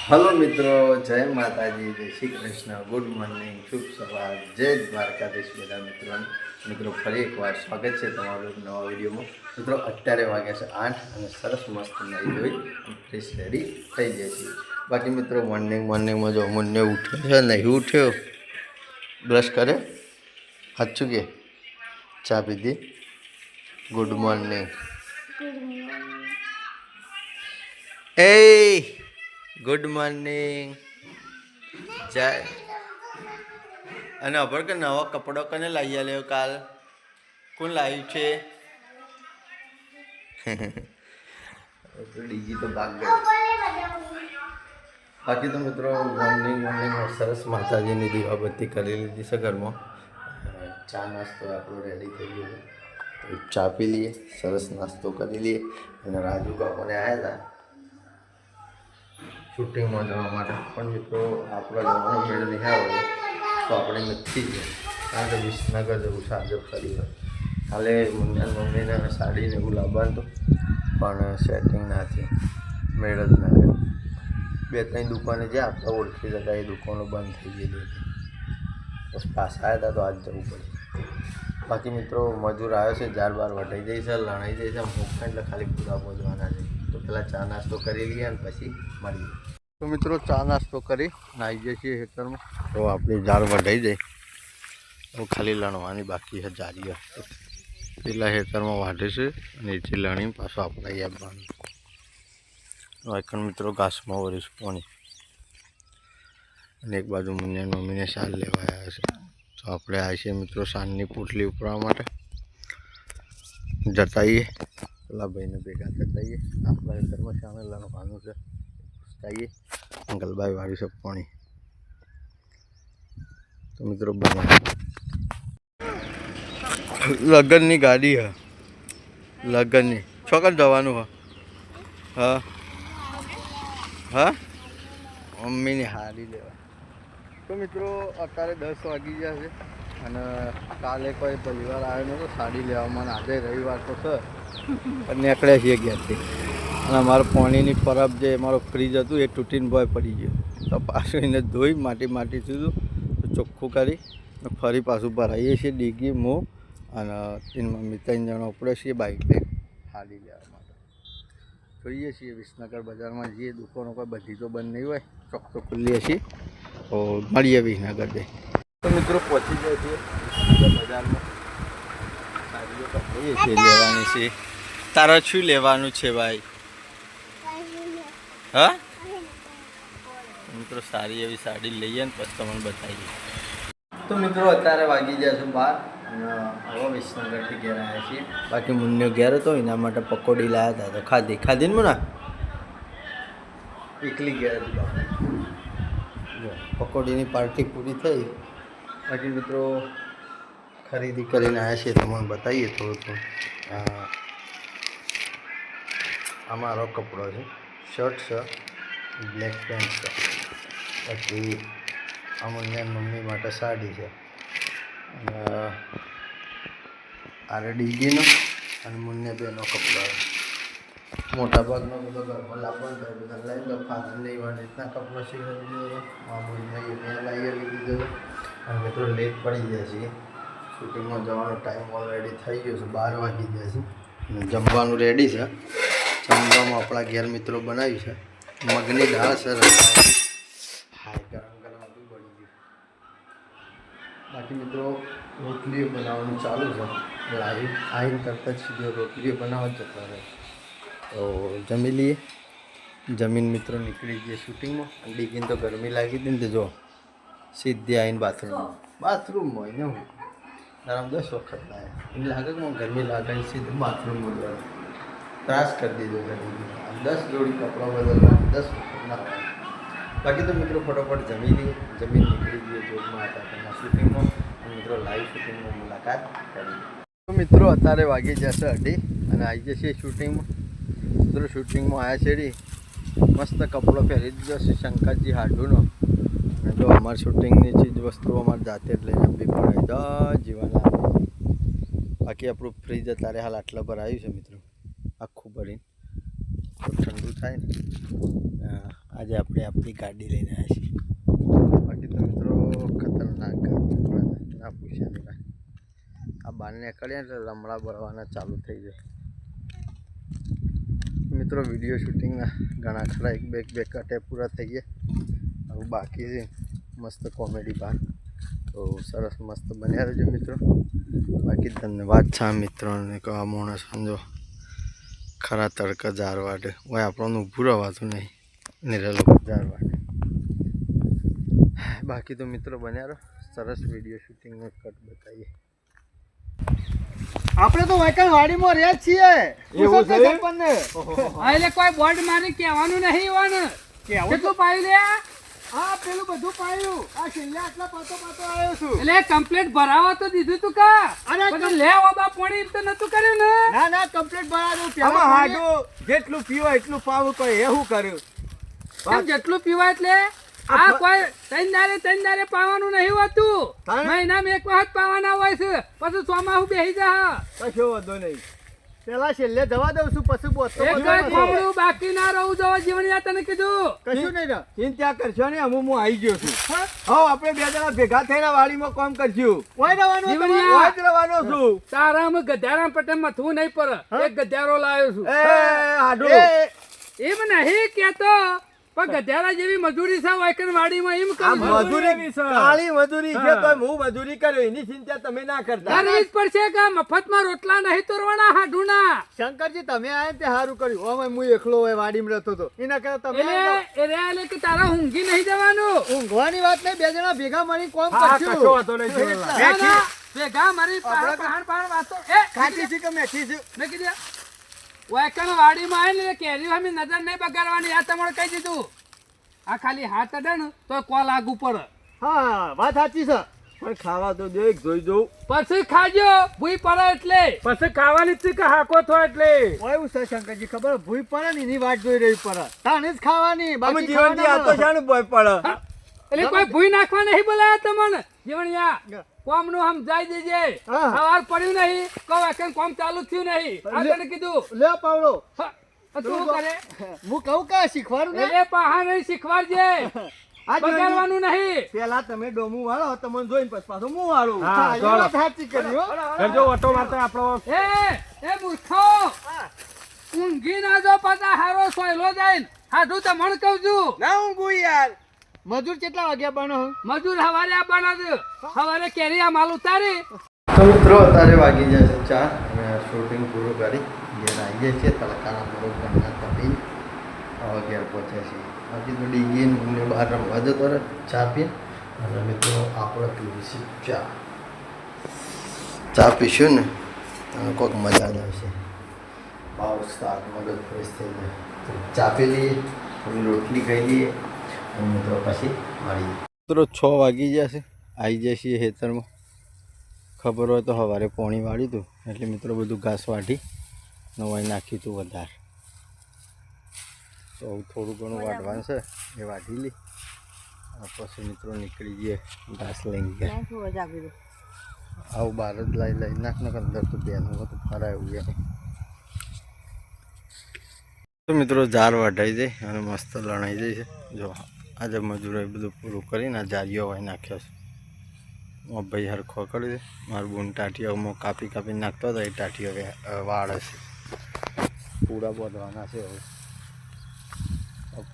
Hello મિત્રો, જય માતાજી, જય શ્રી કૃષ્ણ, ગુડ મોર્નિંગ, શુભ સવાર, જય દ્વારકાધીશ બધા મિત્રોને. મિત્રો ફરી એકવાર સ્વાગત છે તમારું એક નવા વિડીયોમાં. મિત્રો અત્યારે વાગ્યા છે 8 અને સરસ મસ્ત નાહી ધોઈ ફ્રેશ રેડી થઈ જાય છે. બાકી મિત્રો મોર્નિંગમાં જો મુન્ને ઉઠ્યો છે, નહીં ઉઠ્યો, બ્રશ કરે, સાચું કે ચા પીધી. ગુડ મોર્નિંગ એ ગુડ મોર્નિંગ જય. અને અભર કે નવા કપડો કને લાવી આલ્યો કાલ? કોણ લાવ્યું છે? ડીજી તો ભાગ ગઈ. બાકી તો મિત્રો મોર્નિંગમાં સરસ માતાજીની દીવાબત્તી કરી લીધી છે ઘરમાં. ચા નાસ્તો આપણો રેડી થઈ ગયો છે, તો ચા પી લઈએ, સરસ નાસ્તો કરી લઈએ. અને રાજુ કાકોને આવ્યા હતા શૂટિંગમાં જવા માટે, પણ મિત્રો આપણા જવાનો મેળ નહીં આવ્યો તો આપણે નથી ગયા, કારણ કે વિસનગર જવું છે આજે ફરી વાર. કાલે મમ્મીને સાડીને એવું લાવવાનું હતું, પણ સેટિંગ ના થયું, મેળ જ ના આવ્યો. 2-3 દુકાને જે આપણે ઓળખી જતા એ દુકાનો બંધ થઈ ગયેલી હતી, બસ પાછા આવ્યા હતા તો આજ જવું પડે. બાકી મિત્રો મજૂર આવ્યો છે, 4-12 વટાઈ જાય છે, લણાઈ જાય છે, મૂકતા એટલે ખાલી પૂરા પહોંચવાના છે. તો પહેલાં ચા નાસ્તો કરી લઈએ અને પછી મળીએ. તો મિત્રો ચા નાસ્તો કરી નાહી જઈએ છીએ ખેતરમાં. તો આપણી ઝાડ વઢાઈ જાય તો ખાલી લણવાની બાકી છે જારી. પેલા ખેતરમાં વાઢે છે અને એથી લણી પાછું આપણે આવવાનું. વાયકણ મિત્રો ઘાસમાં વરીશ પાણી, અને એક બાજુ મમ્મીને સાલ લેવા આવ્યા છે. તો આપણે આવ્યા છીએ મિત્રો સાંજની પોટલી ઉપરવા માટે. જતાઈએ પેલા ભાઈને ભેગા થતાઈએ, આપણા ખેતરમાં સામે લણવાનું છે. પૂછતાઈએ અંકલભાઈ વાળી છે પાણી. તો મિત્રો બને લગ્નની ગાડી હ, લગ્નની છોકર જવાનું હ. હા હા, મમ્મીને હારી લેવા. તો મિત્રો અત્યારે 10 વાગી ગયા છે અને કાલે કોઈ પરિવાર આવ્યો નહોતો સાડી લેવામાં. આજે રવિવાર તો છે પણ નીકળ્યા છીએ ઘેરથી. અને અમારું પાણીની પરબ જે અમારો ફ્રીજ હતું એ તૂટીને ભોય પડી ગયો, તો પાછું એને ધોઈ માટી થયું તો ચોખ્ખું કરી ફરી પાછું ભરાઈએ છીએ. ડીગી હું અને મમ્મી 3 જણા ઉપડે છીએ બાઇક લઈને હાડી લેવા માટે. જોઈએ છીએ વિસનગર બજારમાં જઈએ, દુકાનો કોઈ બધી તો બંધ નહીં હોય, ચોક તો ખુલ્લી છીએ. તો મળીએ વિસનગર જઈ. તો મિત્રો પહોંચી જાય છીએ વિસનગર બજારમાં. સાડીઓ તો લઈએ છીએ, લેવાની છે. તારે શું લેવાનું છે ભાઈ? હા મિત્રો સારી એવી સાડી લઈએ ને પછી તમને બતાવીએ. તો મિત્રો અત્યારે વાગી ગયા છે 12 અને હવે વિસનગરથી ઘેર આવ્યા છીએ. બાકી મુન્ને ઘેર હતો, એના માટે પકોડી લાવ્યા હતા, તો ખાધી ને મુના એકલી ઘેર હતી બાપા. પકોડીની પાર્ટી પૂરી થઈ. બાકી મિત્રો ખરીદી કરીને આવ્યા છીએ, તમને બતાવીએ થોડું. આ મારો કપડો છે, શર્ટ છે, બ્લેક પેન્ટ છે. પછી અમને મમ્મી માટે સાડી છે, અને આરે ડીગીનો અને મુન્ને બેનો કપડો. મોટા ભાગનો બધો ઘરમાં લાવવાનો થાય, બધા લઈ લો. ફાધર લેવા રીતના કપડો શીખવી દીધો, મામૂલી મેં લાવી લીધો. અને મિત્રો લેટ પડી જાય છે, શૂટિંગમાં જવાનો ટાઈમ ઓલરેડી થઈ ગયો છે, 12 વાગી ગયા છે. અને જમવાનું રેડી છે. જમવામાં આપણા ઘેર મિત્રો બનાવ્યું છે મગની દાળ છે, હાય ગરમ હતું બની ગયું. બાકી મિત્રો રોટલીઓ બનાવવાનું ચાલુ છે. આવીને કરતાં જ સીધો રોટલીઓ બનાવવા જતો રહે. તો જમી લઈએ. જમીન મિત્રો નીકળી જઈએ શૂટિંગમાં. અને ડીગીને તો ગરમી લાગી હતી ને, તો જો સીધી આવીને બાથરૂમમાં એને હું આરામ 10 વખત લાવે. એને લાગે કે ગરમી લાગે, સીધું બાથરૂમમાં જવાનું ત્રાસ કરી દીધો છે. 10 જોડી કપડાં બદલવા 10 વખત ના હોય. બાકી તો મિત્રો ફટોફટ જમી લઈએ, જમીન નીકળી જઈએ જોગમાં હતા શૂટિંગમાં. મિત્રો લાઈવ શૂટિંગમાં મુલાકાત કરી. તો મિત્રો અત્યારે વાગી જશે 2:30 અને આવી જશે શૂટિંગમાં. મિત્રો શૂટિંગમાં આવ્યા છેડી મસ્ત કપડો પહેરી દીધો છે શંકરજી હાડુનો. અને જો અમારી શૂટિંગની ચીજ વસ્તુઓ અમારે જાતે જ લઈને આપવી પડે જીવાના. બાકી આપણું ફ્રીજ અત્યારે હાલ આટલા પર આવ્યું છે મિત્રો, આખું ભરીને ઠંડુ થાય ને આજે આપણે આપણી ગાડી લઈને આવ્યા છીએ. બાકી તો મિત્રો ખતરનાક ના પૂછ્યા આ બાર નીકળ્યા એટલે લમડા બળવાના ચાલુ થઈ જાય. મિત્રો વિડીયો શૂટિંગના ઘણા ખરા એક બે કટે પૂરા થઈ ગયા. હવે બાકી છે મસ્ત કોમેડી બાર, તો સરસ મસ્ત બન્યા રહેજો મિત્રો. બાકી ધન્યવાદ છે મિત્રોને કે આ માણસ સમજો ખરા તડકા ઝારવાટે હોય આપણને ઊભું રહેવાતું નહીં નિરેલો ઝારવાટે. બાકી તો મિત્રો બન્યા રહો, સરસ વિડીયો શૂટિંગનો કટ બતાવીએ. આપણે તો વાયકણ વાડીમાં રહ્યા જ છીએ. એવું છે? એટલે કોઈ બોર્ડ મારી કહેવાનું નહીં હોવાનું. કેટલું પાયું લે? હા પેલું બધું પાયું. આ છેલ્લે આટલા પાતો આવ્યો છું. એટલે કમ્પ્લીટ ભરાવા તો દીધું તું કા? અરે લે ઓબા પાણી તો નતું કર્યું ને? ના કમ્પ્લીટ ભરાવું. આમાં હાડું જેટલું પીવાય એટલું પાવું કોઈ એવું કર્યું. કેમ જેટલું પીવાય એટલે આ કોઈ ત્રણ દારે પાવાનું નહીં હોતું. મહિનામાં એક વખત પાવાના હોય છે, પછી ચોમાસું બેસી જા. કશો વાંધો નહીં. પેલા છેલ્લે જવા દઉં છું, પછી બાકી ના રહું જવા જીવન તને કીધું કશું નહીં. ચિંતા કરશો ને હું આવી ગયો છું. હા આપણે બે જણા ભેગા થઈને વાડીમાં કામ કરશું. રહેવાનો છું. તારામાં ગધારા પટેલ મથવું નહીં પડે. એક ગધારો લાવ્યો છું. એમ નહીં કેતો પણ ગધારા જેવી મજૂરી છે વાયકણ વાડીમાં. એમ મજૂરી કાળી મજૂરી છે તો હું મજૂરી કર્યો એની ચિંતા તમે ના કરતા. કરવી જ પડશે કે મફતમાં રોટલા નહીં તોરવાના હાડુના. શંકરજી તમે આયા તે સારું કર્યું. હું એકલો હોય વાડીમાં રહેતો હતો એના કરતા તમે એટલે કે તારા ઊંઘી નહીં જવાનું. ઊંઘવાની વાત નહીં, બે જણા ભેગા મળી કામ કરશું. ભેગા મારી વાતો ખાટી છે કે મેઠી છે મેં કીધું વાયકણ વાડીમાં આવીને કેરી અમે નજર નહીં બગાડવાની. આ તમારે કહી દીધું. આ ખાલી હાથ અડે ને તો કોલ આગુ પડે. હા વાત સાચી છે, પણ ખાવા તો દે જોઈ દઉં પછી ખાજો. ભૂઈ પડે એટલે પછી ખાવાની જ કે હાકો થયો એટલે એવું છે શંકરજી. ખબર ભૂઈ પડે ને એની વાત જોઈ રહી પડે તાને જ ખાવાની. બાકી જીવનજી આ તો શાનું ભૂઈ પડે એટલે કોઈ ભૂઈ નાખવા નહીં બોલાયા તમને. જીવણિયા કોમ નું સમજાઈ દેજે. સવાર પડ્યું નહીં કહું કોમ ચાલુ થયું નહીં. આ તને કીધું લે પાવડો. તું કરે હું કહું કે શીખવાડું ને એ પાહા નહીં શીખવાડજે. બગાડવાનું નહીં. પેલા તમે ડોમું વાળો તમને જોઈને પછી પાછો હું વાળું. સાચી કર્યો. ઓટો મારતો આપણો એ મૂર્ખો ઊંઘી ના જો પાછા હારો સોયલો જાય. હાડું તો મણ કહું છું. ના ઊંઘું યાર. મજૂર કેટલા વાગ્યા બનો? મજૂર હવારે આવવાના છે. હવારે કેરી આ માલ ઉતારી. તો મિત્રો અત્યારે વાગી જશે 4. અમે શૂટિંગ પૂરું કરી ઘેર આવીએ છીએ. તડકાના બરોબર ઘરના તપી હવે ઘેર પહોંચ્યા છીએ. બાકી તો ડીગીને બહાર રમવા જતો રહે ચા પી. અને મિત્રો આપણે પીવીશું ચા પીશું ને તને કોઈક મજા જ આવશે. ભાવ શાક મગજ ફ્રેશ થઈ જાય. તો ચા પી લઈએ, થોડી રોટલી ખાઈ લઈએ અને મિત્રો પછી મળીએ. મિત્રો 6 વાગી જશે, આવી જાય છીએ ખેતરમાં. ખબર હોય તો સવારે પોણી વાળી હતું એટલે મિત્રો બધું ઘાસ વાટી નવાઈ નાખ્યું હતું વધારે. તો થોડું ઘણું વાટવાનું છે એ વાટી લઈ પછી મિત્રો નીકળી જઈએ ઘાસ લઈને ગયા. આવું બહાર જ લઈ નાખ ને અંદર તો બેનું તો ફરાય એવું ગયા. તો મિત્રો ઝાર વાટાઈ જાય અને મસ્ત લણાઈ જાય છે. જો આજે મજૂરોએ બધું પૂરું કરીને આ જારીઓ વાઈ નાખ્યો છે. ભાઈ હરખો કરી દે. મારું બોન ટાટીઓમાં કાપી નાખતો હતો. એ ટાટીઓ વાળે છે. પૂરા બોધવાના છે હવે.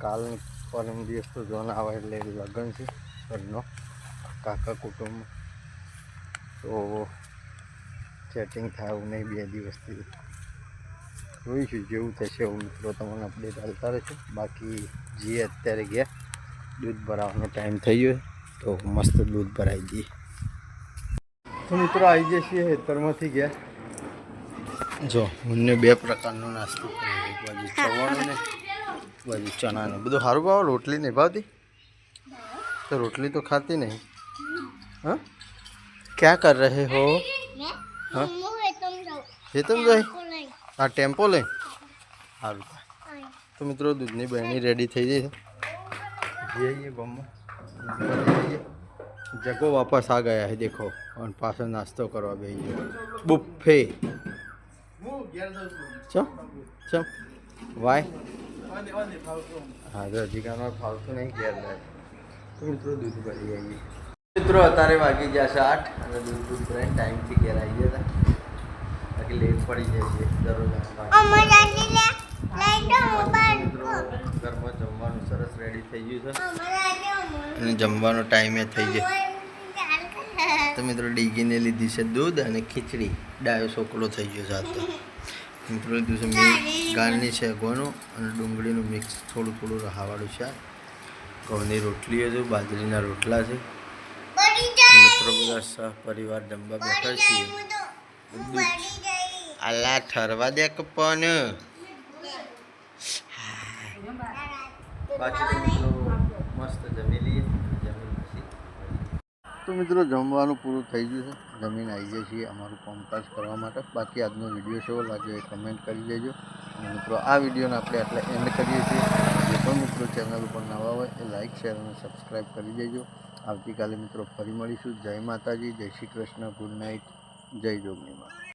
કાલ પરમ દિવસ તો જોન આવે એટલે લગ્ન છે ઘરનો કાકા કુટુંબ. તો સેટિંગ થાય એવું નહીં 2 દિવસથી. જોઈશું જેવું થશે એવું મિત્રો તમને અપડેટ આવતા રહેશે. બાકી જે અત્યારે ગયા દૂધ ભરાવાનો ટાઈમ થઈ ગયો તો મસ્ત દૂધ ભરાઈ દઈએ. તો મિત્રો આવી જઈએ છીએ ખેતરમાંથી ગયા. જો મને 2 પ્રકારનો નાસ્તો કર્યો. એક બાજુ ચવાણું ને બાજુ ચણાનું. બધું સારું ભાવ. રોટલી નહીં ભાવતી તો રોટલી તો ખાતી નહીં. हाँ क्या कर रहे हो? हाँ खेतम जाए हाँ टेम्पो ले सारू. तो मित्रों दूधनी बहनी रेडी थी जाए ये जगो वापस आ गया है देखो. और पास नाश्तो करवा बे बुफे चम चम વાય હા તો હજી કામ ફાવતું નહીં ઘેર તો મિત્રો દૂધ ભરી આવીએ મિત્રો અત્યારે વાગી ગયા છે 8 અને દૂધ ભરાઈને ટાઈમથી ઘેર આવી ગયા હતા બાકી લેટ પડી જાય છે દરરોજ ઘરમાં જમવાનું સરસ રેડી થઈ ગયું છે અને જમવાનો ટાઈમે થઈ ગયો તો મિત્રો ડીગીને લીધી છે દૂધ અને ખીચડી ડાયો સોકડો થઈ ગયો છે આજ તો મિત્રો લીધું છે ગાળની છે ગોનું અને ડુંગળીનું મિક્સ થોડું થોડું રહાવાળું છે ઘઉંની રોટલીઓ છે બાજરીના રોટલા છે મિત્રો બધા સહપરિવાર જમવા બેઠા છીએ આલા ઠરવા દે કપન બાકી તો મિત્રો મસ્ત જમી લઈએ જમીન પછી તો મિત્રો જમવાનું પૂરું થઈ ગયું છે જમીન આવી જાય છીએ અમારું કામકાજ કરવા માટે બાકી આજનો વિડીયો કેવો લાગ્યો એ કમેન્ટ કરી દેજો અને મિત્રો આ વિડીયોને આપણે આટલા એન્ડ કરીએ છીએ જે પણ મિત્રો ચેનલ ઉપર નવા હોય એ લાઇક શેર અને સબસ્ક્રાઈબ કરી દેજો આવતીકાલે મિત્રો ફરી મળીશું જય માતાજી જય શ્રી કૃષ્ણ ગુડ નાઇટ જય જોગણીમાં